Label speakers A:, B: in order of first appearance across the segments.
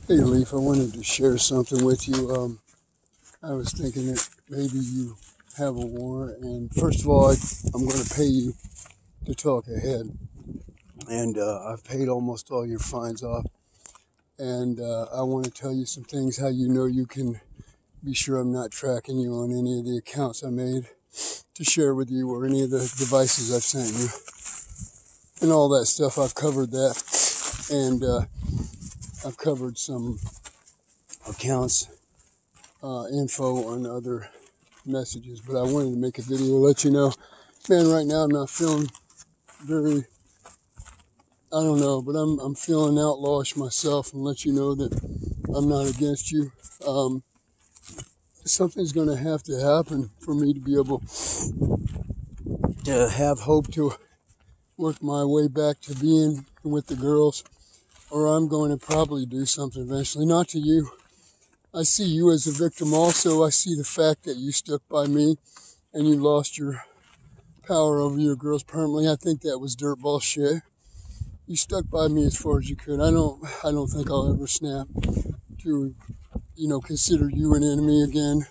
A: Hey Leif, I wanted to share something with you. I was thinking that maybe you have a warrant, and first of all, I'm going to pay you to talk ahead. And I've paid almost all your fines off. And I want to tell you some things, how you know you can be sure I'm not tracking you on any of the accounts I made to share with you or any of the devices I've sent you. And all that stuff, I've covered that. And I've covered some accounts, info on other messages, but I wanted to make a video to let you know, man, right now I'm not feeling very, I don't know, but I'm feeling outlawish myself, and let you know that I'm not against you. Something's going to have to happen for me to be able to have hope to work my way back to being with the girls, or I'm going to probably do something eventually. Not to you. I see you as a victim also. I see the fact that you stuck by me and you lost your power over your girls permanently. I think that was dirtball shit. You stuck by me as far as you could. I don't think I'll ever snap to, consider you an enemy again.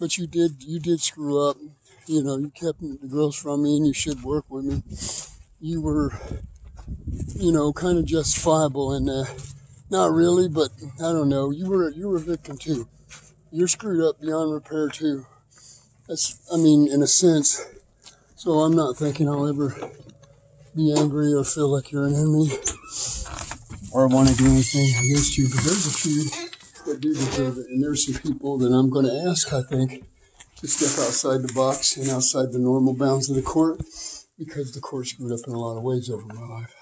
A: But you did screw up. You kept the girls from me, and you should work with me. You were, kind of justifiable in that. Not really, but I don't know. You were a victim too. You're screwed up beyond repair too. In a sense. So I'm not thinking I'll ever be angry or feel like you're an enemy or want to do anything against you. But there's a few that do deserve it, and there's some people that I'm going to ask, I think, to step outside the box and outside the normal bounds of the court, because the court screwed up in a lot of ways over my life.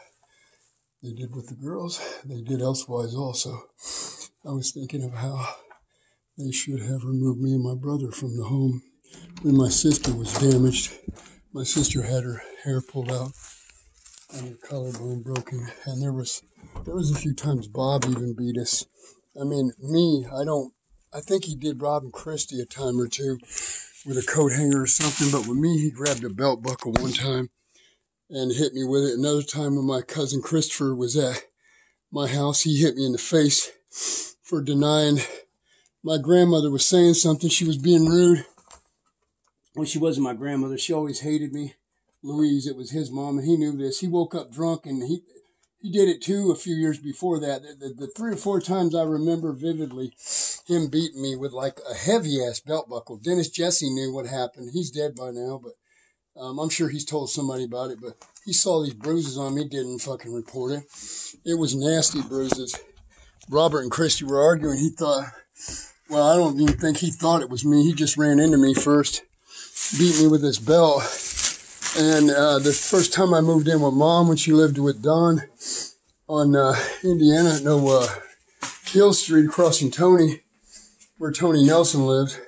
A: They did with the girls. They did elsewise also. I was thinking of how they should have removed me and my brother from the home when my sister was damaged. My sister had her hair pulled out and her collarbone broken. And there was a few times Bob even beat us. I think he did Rob and Christy a time or two with a coat hanger or something. But with me, he grabbed a belt buckle one time and hit me with it. Another time when my cousin Christopher was at my house, he hit me in the face for denying my grandmother was saying something. She was being rude. Well, she wasn't my grandmother. She always hated me. Louise, it was his mom, and he knew this. He woke up drunk, and he did it too a few years before that. The 3 or 4 times I remember vividly him beating me with like a heavy-ass belt buckle. Dennis Jesse knew what happened. He's dead by now, but I'm sure he's told somebody about it, but he saw these bruises on me, didn't fucking report it. It was nasty bruises. Robert and Christy were arguing. He thought, well, I don't even think he thought it was me. He just ran into me first, beat me with this belt. And the first time I moved in with Mom, when she lived with Don on Hill Street across from Tony, where Tony Nelson lived,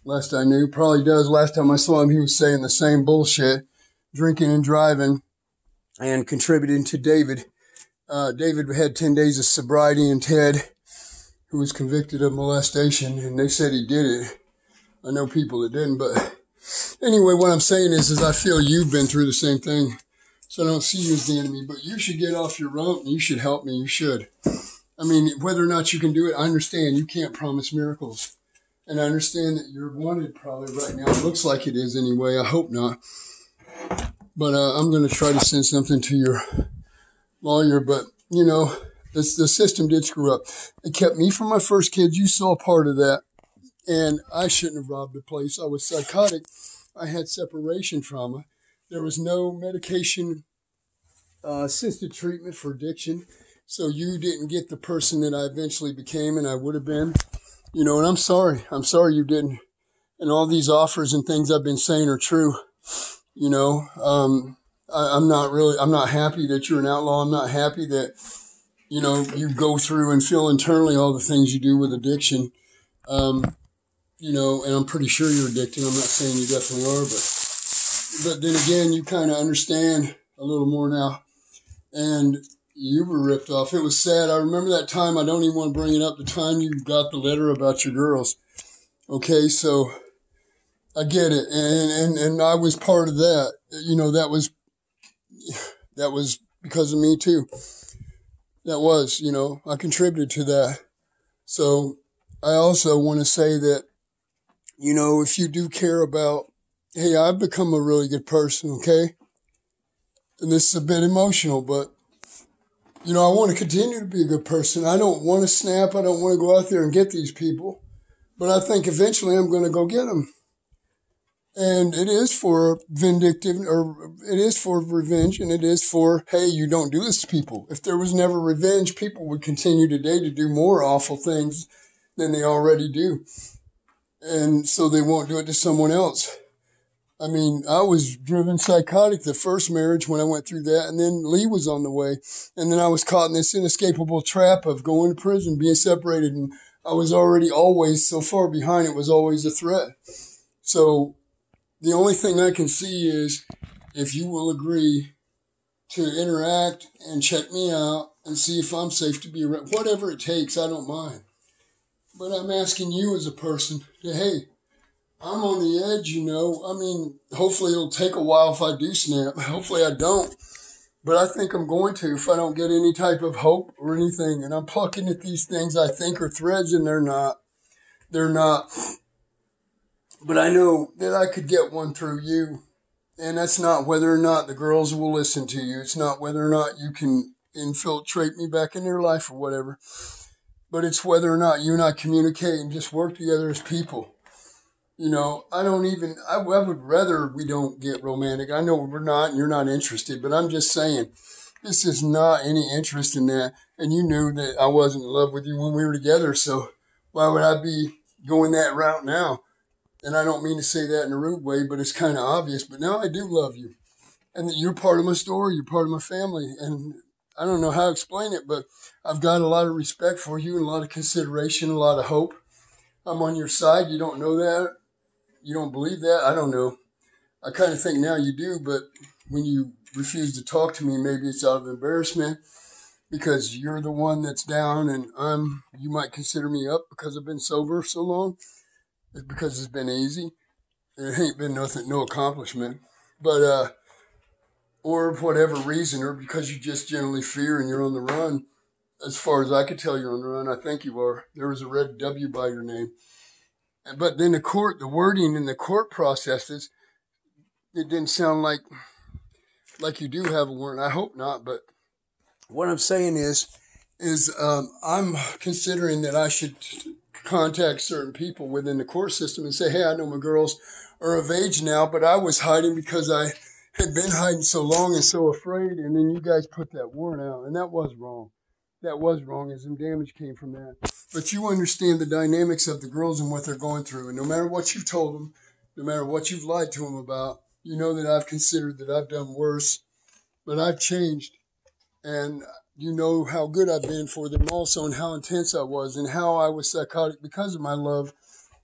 A: last I knew, probably does. Last time I saw him, he was saying the same bullshit, drinking and driving, and contributing to David. David had 10 days of sobriety, and Ted, who was convicted of molestation, and they said he did it. I know people that didn't, but anyway, what I'm saying is I feel you've been through the same thing, so I don't see you as the enemy, but you should get off your rump, and you should help me. You should. Whether or not you can do it, I understand. You can't promise miracles. And I understand that you're wanted probably right now. It looks like it is anyway. I hope not. But I'm going to try to send something to your lawyer. But, the system did screw up. It kept me from my first kids. You saw part of that. And I shouldn't have robbed the place. I was psychotic. I had separation trauma. There was no medication assisted treatment for addiction. So you didn't get the person that I eventually became and I would have been. And I'm sorry. I'm sorry you didn't. And all these offers and things I've been saying are true. I'm not happy that you're an outlaw. I'm not happy that, you go through and feel internally all the things you do with addiction. And I'm pretty sure you're addicted. I'm not saying you definitely are, but then again, you kind of understand a little more now. And you were ripped off. It was sad. I remember that time. I don't even want to bring it up. The time you got the letter about your girls. Okay, so I get it. And I was part of that. That was because of me too. That was, I contributed to that. So I also want to say that, if you do care about, hey, I've become a really good person, okay? And this is a bit emotional, but, I want to continue to be a good person. I don't want to snap. I don't want to go out there and get these people. But I think eventually I'm going to go get them. And it is for vindictive, or it is for revenge, and it is for, hey, you don't do this to people. If there was never revenge, people would continue today to do more awful things than they already do. And so they won't do it to someone else. I mean, I was driven psychotic the first marriage when I went through that, and then Lee was on the way. And then I was caught in this inescapable trap of going to prison, being separated, and I was already always so far behind. It was always a threat. So the only thing I can see is if you will agree to interact and check me out and see if I'm safe to be around. Whatever it takes, I don't mind. But I'm asking you as a person to, hey, I'm on the edge, I mean, hopefully it'll take a while if I do snap. Hopefully I don't. But I think I'm going to if I don't get any type of hope or anything. And I'm plucking at these things I think are threads, and they're not. They're not. But I know that I could get one through you. And that's not whether or not the girls will listen to you. It's not whether or not you can infiltrate me back in their life or whatever. But it's whether or not you and I communicate and just work together as people. I would rather we don't get romantic. I know we're not and you're not interested, but I'm just saying, this is not any interest in that. And you knew that I wasn't in love with you when we were together, so why would I be going that route now? And I don't mean to say that in a rude way, but it's kind of obvious. But now I do love you. And that you're part of my story, you're part of my family. And I don't know how to explain it, but I've got a lot of respect for you and a lot of consideration, a lot of hope. I'm on your side. You don't know that. You don't believe that? I don't know. I kind of think now you do, but when you refuse to talk to me, maybe it's out of embarrassment because you're the one that's down and you might consider me up because I've been sober so long. It's because it's been easy. It ain't been nothing, no accomplishment. But, or whatever reason, or because you just generally fear and you're on the run. As far as I could tell, you're on the run. I think you are. There was a red W by your name. But then the wording in the court processes, it didn't sound like you do have a warrant. I hope not, but what I'm saying is I'm considering that I should contact certain people within the court system and say, hey, I know my girls are of age now, but I was hiding because I had been hiding so long and so afraid, and then you guys put that warrant out, and that was wrong. That was wrong, and some damage came from that. But you understand the dynamics of the girls and what they're going through, and no matter what you've told them, no matter what you've lied to them about, you know that I've considered that I've done worse, but I've changed. And you know how good I've been for them also and how intense I was and how I was psychotic because of my love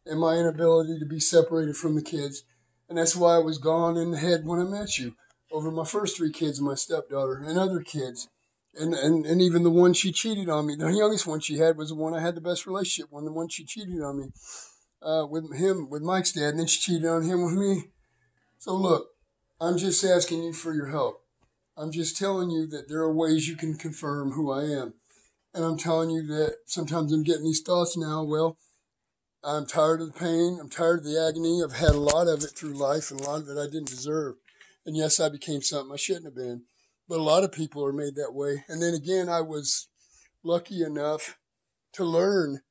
A: and my inability to be separated from the kids. And that's why I was gone in the head when I met you over my first 3 kids and my stepdaughter and other kids. And even the one she cheated on me. The youngest one she had was the one I had the best relationship with, the one she cheated on me with Mike's dad, and then she cheated on him with me. So look, I'm just asking you for your help. I'm just telling you that there are ways you can confirm who I am. And I'm telling you that sometimes I'm getting these thoughts now, well, I'm tired of the pain. I'm tired of the agony. I've had a lot of it through life and a lot of it I didn't deserve. And yes, I became something I shouldn't have been. But a lot of people are made that way. And then again, I was lucky enough to learn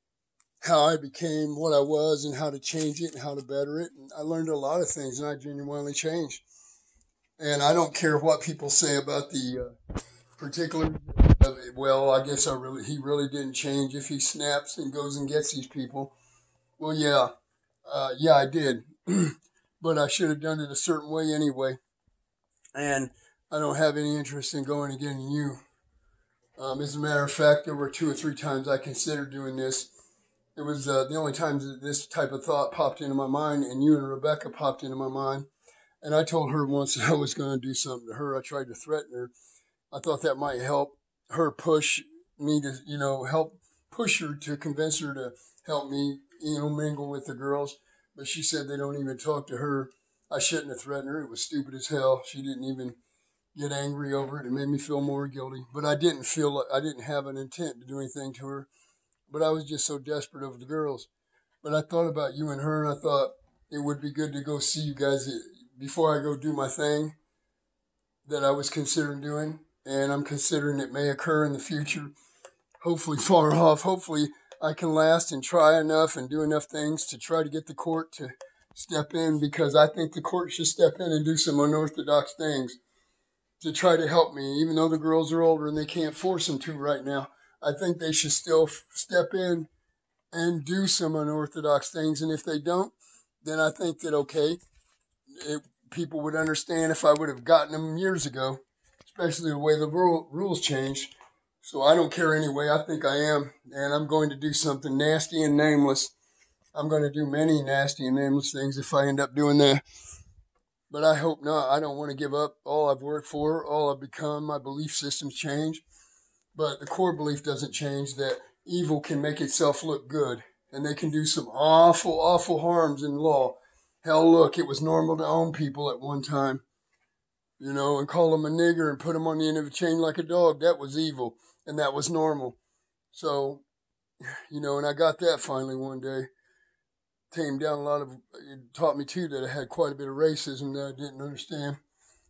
A: how I became what I was and how to change it and how to better it. And I learned a lot of things and I genuinely changed. And I don't care what people say about the particular, well, I guess he really didn't change if he snaps and goes and gets these people. Well, yeah, I did. But I should have done it a certain way anyway. And I don't have any interest in going and getting you. As a matter of fact, there were 2 or 3 times I considered doing this. It was the only times that this type of thought popped into my mind, and you and Rebecca popped into my mind. And I told her once that I was going to do something to her. I tried to threaten her. I thought that might help her push me to, help push her to convince her to help me, mingle with the girls. But she said they don't even talk to her. I shouldn't have threatened her. It was stupid as hell. She didn't even get angry over it. It made me feel more guilty. But I didn't have an intent to do anything to her. but I was just so desperate over the girls. But I thought about you and her, and I thought it would be good to go see you guys before I go do my thing that I was considering doing, and I'm considering it may occur in the future, hopefully far off. Hopefully I can last and try enough and do enough things to try to get the court to step in, because I think the court should step in and do some unorthodox things to try to help me, even though the girls are older and they can't force them to right now. I think they should still step in and do some unorthodox things. And if they don't, then I think that, okay, people would understand if I would have gotten them years ago, especially the way the rules changed. So I don't care anyway. I think I am. And I'm going to do something nasty and nameless. I'm going to do many nasty and nameless things if I end up doing that. But I hope not. I don't want to give up all I've worked for, all I've become. My belief systems change. But the core belief doesn't change, that evil can make itself look good. And they can do some awful, awful harms in law. Hell, look, it was normal to own people at one time, and call them a nigger and put them on the end of a chain like a dog. That was evil, and that was normal. So, and I got that finally one day. Tamed down it taught me too that I had quite a bit of racism that I didn't understand.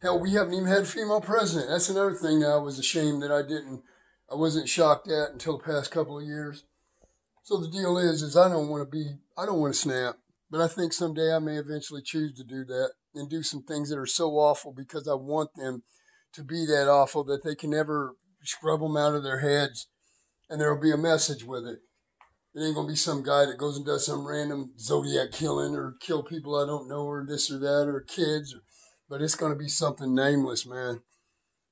A: Hell, we haven't even had a female president. That's another thing that I was ashamed that I wasn't shocked at until the past couple of years. So the deal is I don't want to snap. But I think someday I may eventually choose to do that and do some things that are so awful because I want them to be that awful that they can never scrub them out of their heads, and there will be a message with it. It ain't going to be some guy that goes and does some random Zodiac killing or kill people I don't know or this or that or kids. But it's going to be something nameless, man.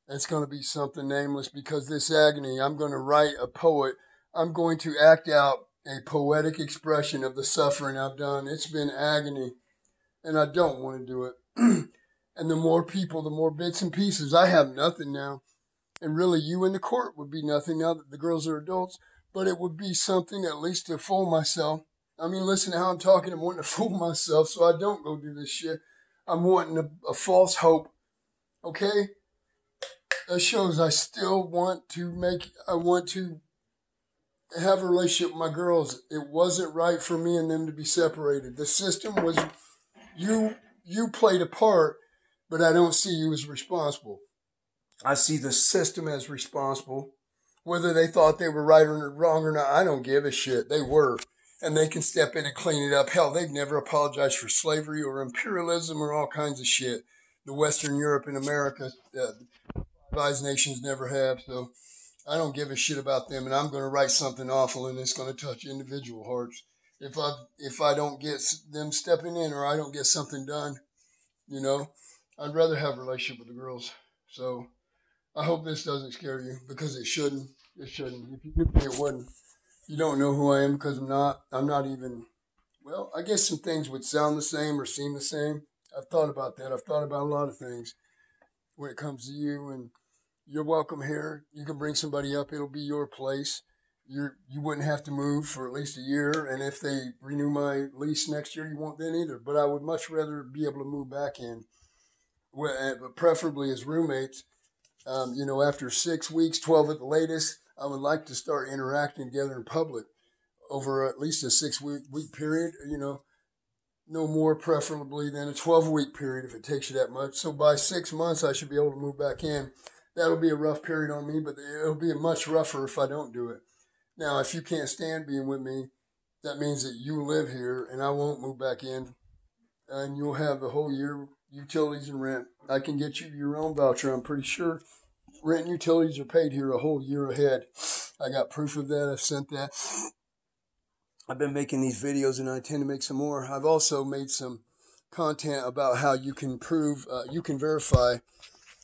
A: It's going to be something nameless because this agony, I'm going to write a poet. I'm going to act out a poetic expression of the suffering I've done. It's been agony, and I don't want to do it. And the more people, the more bits and pieces. I have nothing now. And really, you in the court would be nothing now that the girls are adults, but it would be something at least to fool myself. I mean, listen to how I'm talking. I'm wanting to fool myself so I don't go do this shit. I'm wanting a false hope, okay? That shows I still want to have a relationship with my girls. It wasn't right for me and them to be separated. The system was, you played a part, but I don't see you as responsible. I see the system as responsible. Whether they thought they were right or wrong or not, I don't give a shit. They were. And they can step in and clean it up. Hell, they've never apologized for slavery or imperialism or all kinds of shit. The Western Europe and America, civilized nations never have, so I don't give a shit about them, and I'm going to write something awful, and it's going to touch individual hearts. If I don't get them stepping in or I don't get something done, I'd rather have a relationship with the girls. So I hope this doesn't scare you, because it shouldn't. It shouldn't. If you did, it wouldn't. You don't know who I am because I'm not even, well, I guess some things would sound the same or seem the same. I've thought about that. I've thought about a lot of things when it comes to you, and you're welcome here. You can bring somebody up. It'll be your place. You wouldn't have to move for at least a year, and if they renew my lease next year, you won't then either. But I would much rather be able to move back in, but preferably as roommates. After 6 weeks, 12 at the latest, I would like to start interacting together in public over at least a 6-week period, no more preferably than a 12-week period if it takes you that much. So by 6 months, I should be able to move back in. That'll be a rough period on me, but it'll be much rougher if I don't do it. Now, if you can't stand being with me, that means that you live here and I won't move back in, and you'll have the whole year utilities and rent. I can get you your own voucher, I'm pretty sure. Rent and utilities are paid here a whole year ahead. I got proof of that. I've sent that. I've been making these videos, and I intend to make some more. I've also made some content about how you can you can verify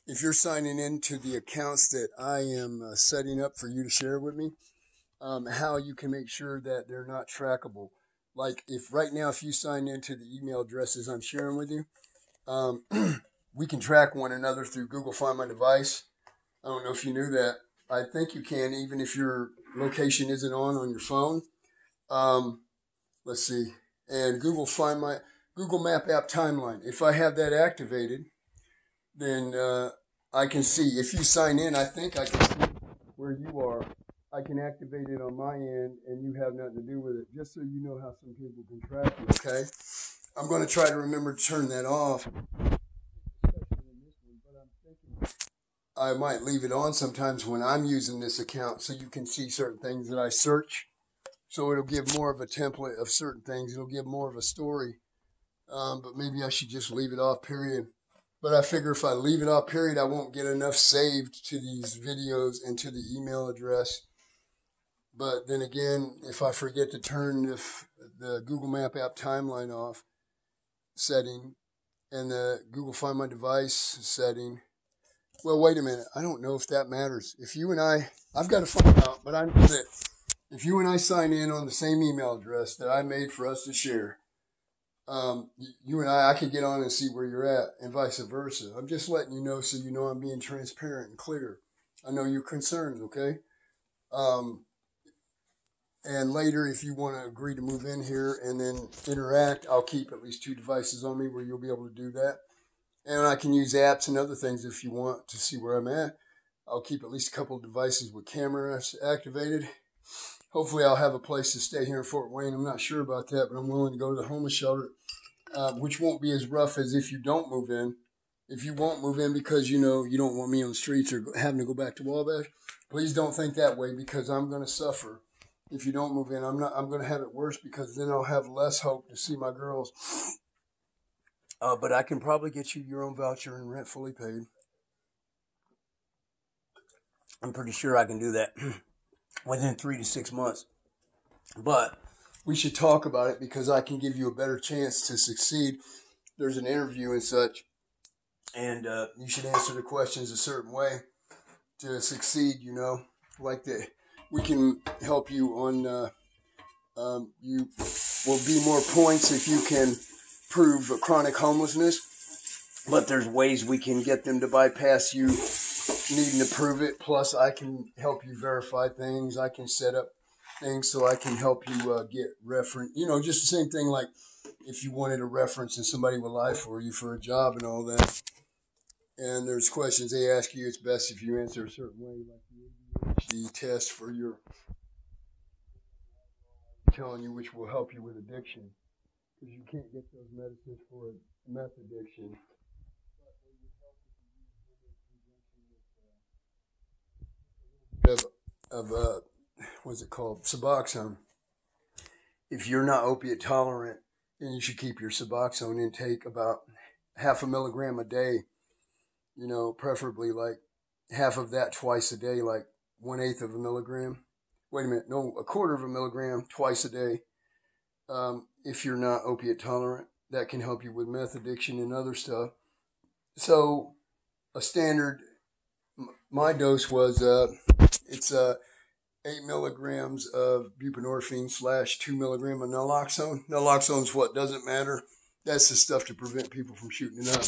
A: if you're signing into the accounts that I am setting up for you to share with me, how you can make sure that they're not trackable. Like if you sign into the email addresses I'm sharing with you, we can track one another through Google Find My Device. I don't know if you knew that. I think you can, even if your location isn't on your phone. Let's see. And Google Map app timeline. If I have that activated, then I can see. If you sign in, I think I can see where you are. I can activate it on my end, and you have nothing to do with it, just so you know how some people can track you, okay? I'm going to try to remember to turn that off, especially in this one, but I'm thinking I might leave it on sometimes when I'm using this account so you can see certain things that I search. So it'll give more of a template of certain things. It'll give more of a story. But maybe I should just leave it off, period. But I figure if I leave it off, period, I won't get enough saved to these videos and to the email address. But then again, if I forget to turn the Google Map app timeline off setting and the Google Find My Device setting, well, wait a minute. I don't know if that matters. If you and I've got to find out, but I know that if you and I sign in on the same email address that I made for us to share, you and I can get on and see where you're at, and vice versa. I'm just letting you know so you know I'm being transparent and clear. I know your concerns, okay? And later, if you want to agree to move in here and then interact, I'll keep at least 2 devices on me where you'll be able to do that. And I can use apps and other things if you want to see where I'm at. I'll keep at least a couple of devices with cameras activated. Hopefully I'll have a place to stay here in Fort Wayne. I'm not sure about that, but I'm willing to go to the homeless shelter, which won't be as rough as if you don't move in. If you won't move in because you know you don't want me on the streets or having to go back to Wabash, please don't think that way, because I'm going to suffer. If you don't move in, I'm going to have it worse, because then I'll have less hope to see my girls. But I can probably get you your own voucher and rent fully paid. I'm pretty sure I can do that within 3 to 6 months. But we should talk about it, because I can give you a better chance to succeed. There's an interview and such, and you should answer the questions a certain way to succeed, you know, like that. We can help you on, you will be more points if you can prove chronic homelessness, but there's ways we can get them to bypass you needing to prove it. Plus, I can help you verify things. I can set up things so I can help you get reference. You know, just the same thing like if you wanted a reference and somebody would lie for you for a job and all that. And there's questions they ask you. It's best if you answer a certain way, like the test for your telling you, which will help you with addiction, because you can't get those medicines for meth addiction. Of what's it called? Suboxone. If you're not opiate tolerant, then you should keep your Suboxone intake about 0.5 milligram a day. You know, preferably like half of that twice a day, like 1/8 of a milligram. Wait a minute, no, 1/4 of a milligram twice a day. If you're not opiate tolerant, that can help you with meth addiction and other stuff. So a standard, my dose was, it's 8 milligrams of buprenorphine / 2 milligram of naloxone. Naloxone's what doesn't matter. That's the stuff to prevent people from shooting it up.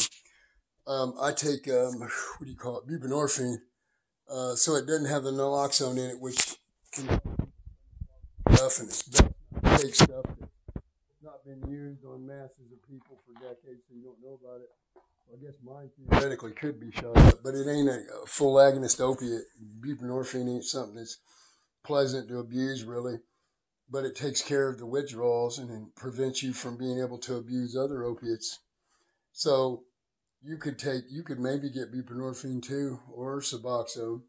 A: I take, what do you call it, buprenorphine, so it doesn't have the naloxone in it, which can stuff, and it's fake stuff that's not been used on masses of people for decades, so you don't know about it. Well, I guess mine theoretically could be shot up, but it ain't a full agonist opiate. Buprenorphine ain't something that's pleasant to abuse, really, but it takes care of the withdrawals and it prevents you from being able to abuse other opiates. So you could maybe get buprenorphine too, or Suboxone,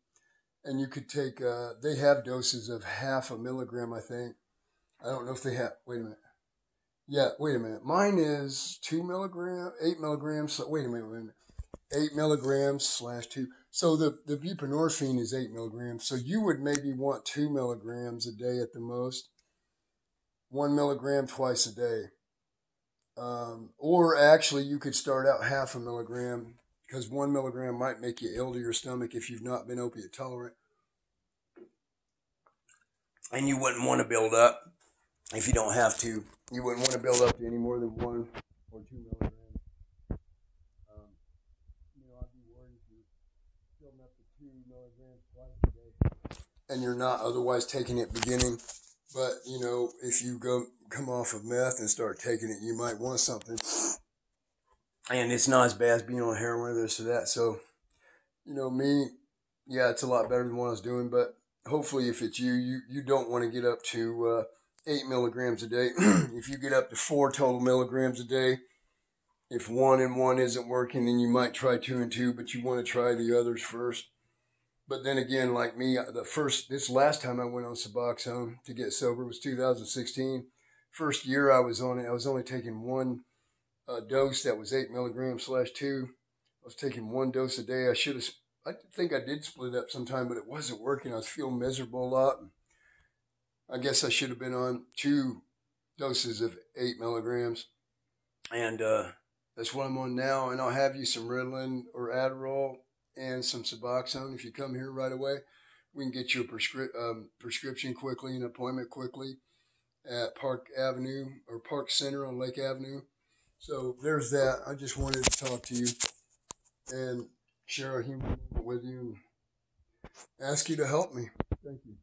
A: and you could take, they have doses of 0.5 milligram, I think. I don't know if they have, wait a minute. Yeah, wait a minute. Mine is 2 milligram, 8 milligrams. So wait a minute. 8 milligrams / 2. So the buprenorphine is 8 milligrams. So you would maybe want 2 milligrams a day at the most. 1 milligram twice a day. Or actually you could start out 0.5 milligram, because 1 milligram might make you ill to your stomach if you've not been opiate tolerant. And you wouldn't want to build up. If you don't have to, you wouldn't want to build up to any more than 1 or 2 milligrams. I'd be worried if you're building up to 2 milligrams twice a day, and you're not otherwise taking it beginning. But if you come off of meth and start taking it, you might want something, and it's not as bad as being on heroin or this or that. So, me, yeah, it's a lot better than what I was doing, but hopefully if it's you, you don't want to get up to 8 milligrams a day. If you get up to 4 total milligrams a day, if 1 and 1 isn't working, then you might try 2 and 2, but you want to try the others first. But then again, like me, this last time I went on Suboxone to get sober was 2016. First year I was on it, I was only taking one dose that was 8 milligrams / 2. I was taking 1 dose a day. I think I did split it up sometime, but it wasn't working. I was feeling miserable a lot. I guess I should have been on 2 doses of 8 milligrams. And that's what I'm on now. And I'll have you some Ritalin or Adderall and some Suboxone. If you come here right away, we can get you a prescription quickly, an appointment quickly at Park Avenue or Park Center on Lake Avenue. So there's that. I just wanted to talk to you and share a human moment with you and ask you to help me. Thank you.